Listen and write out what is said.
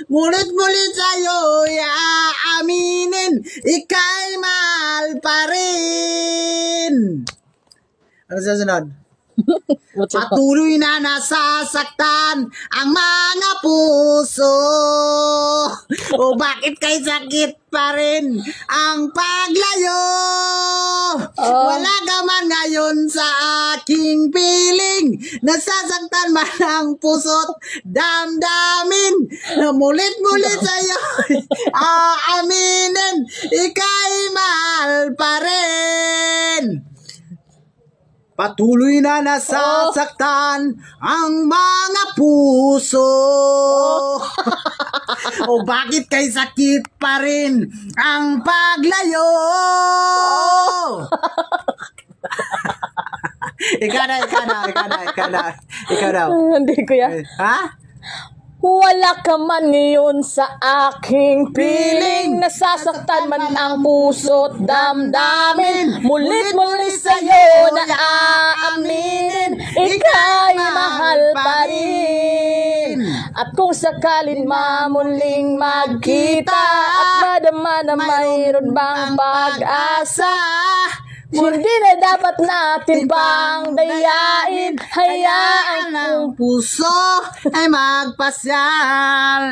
Mulit-mulit sa'yo'y aaminin, ika'y mahal pa rin. Ano susunod? Patuloy na nasasaktan ang mga puso. O bakit kay sakit pa rin ang paglayo? Wala ka man ngayon sa aking piling, nasasaktan man ang puso't damdamin. Mulit-mulit sa'yo aaminin, ika'y mahal pa rin. Patuloy na nasasaktan ang mga puso. O bakit kay sakit pa rin ang paglayo? Ikaw na. Hindi, kuya. Ha? Wala ka man ngayon sa aking piling, nasasaktan man ang puso't damdamin. Mulit-mulit sa'yo na aaminin, ika'y mahal pa rin. At kung sakalin mamuling magkita at madama na mayroon bang pag-asa, hindi na dapat natin pang dayain, hayaan ang puso ay magpasyal.